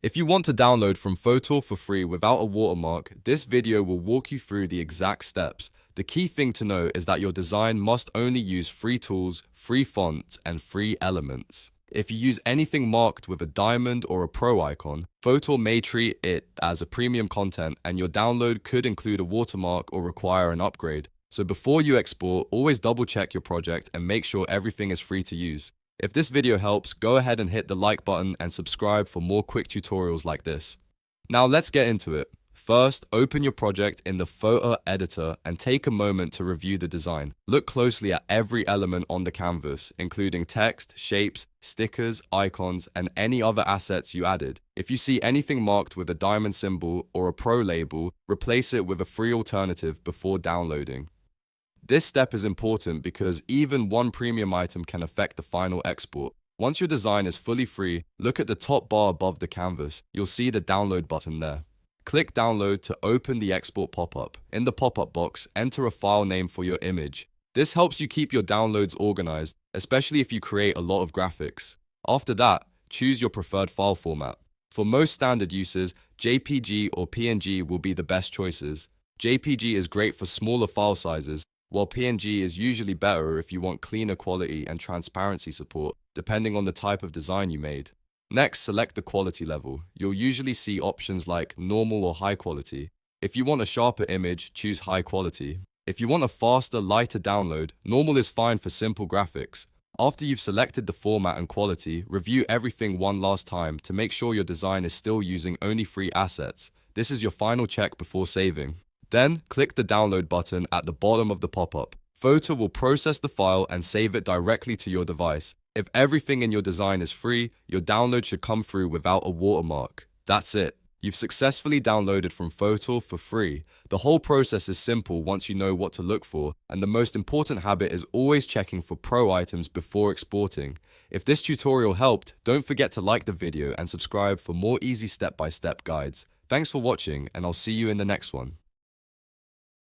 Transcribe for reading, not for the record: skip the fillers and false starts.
If you want to download from Fotor for free without a watermark, this video will walk you through the exact steps. The key thing to know is that your design must only use free tools, free fonts, and free elements. If you use anything marked with a diamond or a pro icon, Fotor may treat it as a premium content and your download could include a watermark or require an upgrade. So before you export, always double check your project and make sure everything is free to use. If this video helps, go ahead and hit the like button and subscribe for more quick tutorials like this. Now let's get into it. First, open your project in the Fotor editor and take a moment to review the design. Look closely at every element on the canvas, including text, shapes, stickers, icons, and any other assets you added. If you see anything marked with a diamond symbol or a pro label, replace it with a free alternative before downloading. This step is important because even one premium item can affect the final export. Once your design is fully free, look at the top bar above the canvas. You'll see the download button there. Click download to open the export pop-up. In the pop-up box, enter a file name for your image. This helps you keep your downloads organized, especially if you create a lot of graphics. After that, choose your preferred file format. For most standard uses, JPG or PNG will be the best choices. JPG is great for smaller file sizes, while PNG is usually better if you want cleaner quality and transparency support, depending on the type of design you made. Next, select the quality level. You'll usually see options like normal or high quality. If you want a sharper image, choose high quality. If you want a faster, lighter download, normal is fine for simple graphics. After you've selected the format and quality, review everything one last time to make sure your design is still using only free assets. This is your final check before saving. Then, click the download button at the bottom of the pop-up. Fotor will process the file and save it directly to your device. If everything in your design is free, your download should come through without a watermark. That's it. You've successfully downloaded from Fotor for free. The whole process is simple once you know what to look for, and the most important habit is always checking for pro items before exporting. If this tutorial helped, don't forget to like the video and subscribe for more easy step-by-step guides. Thanks for watching, and I'll see you in the next one.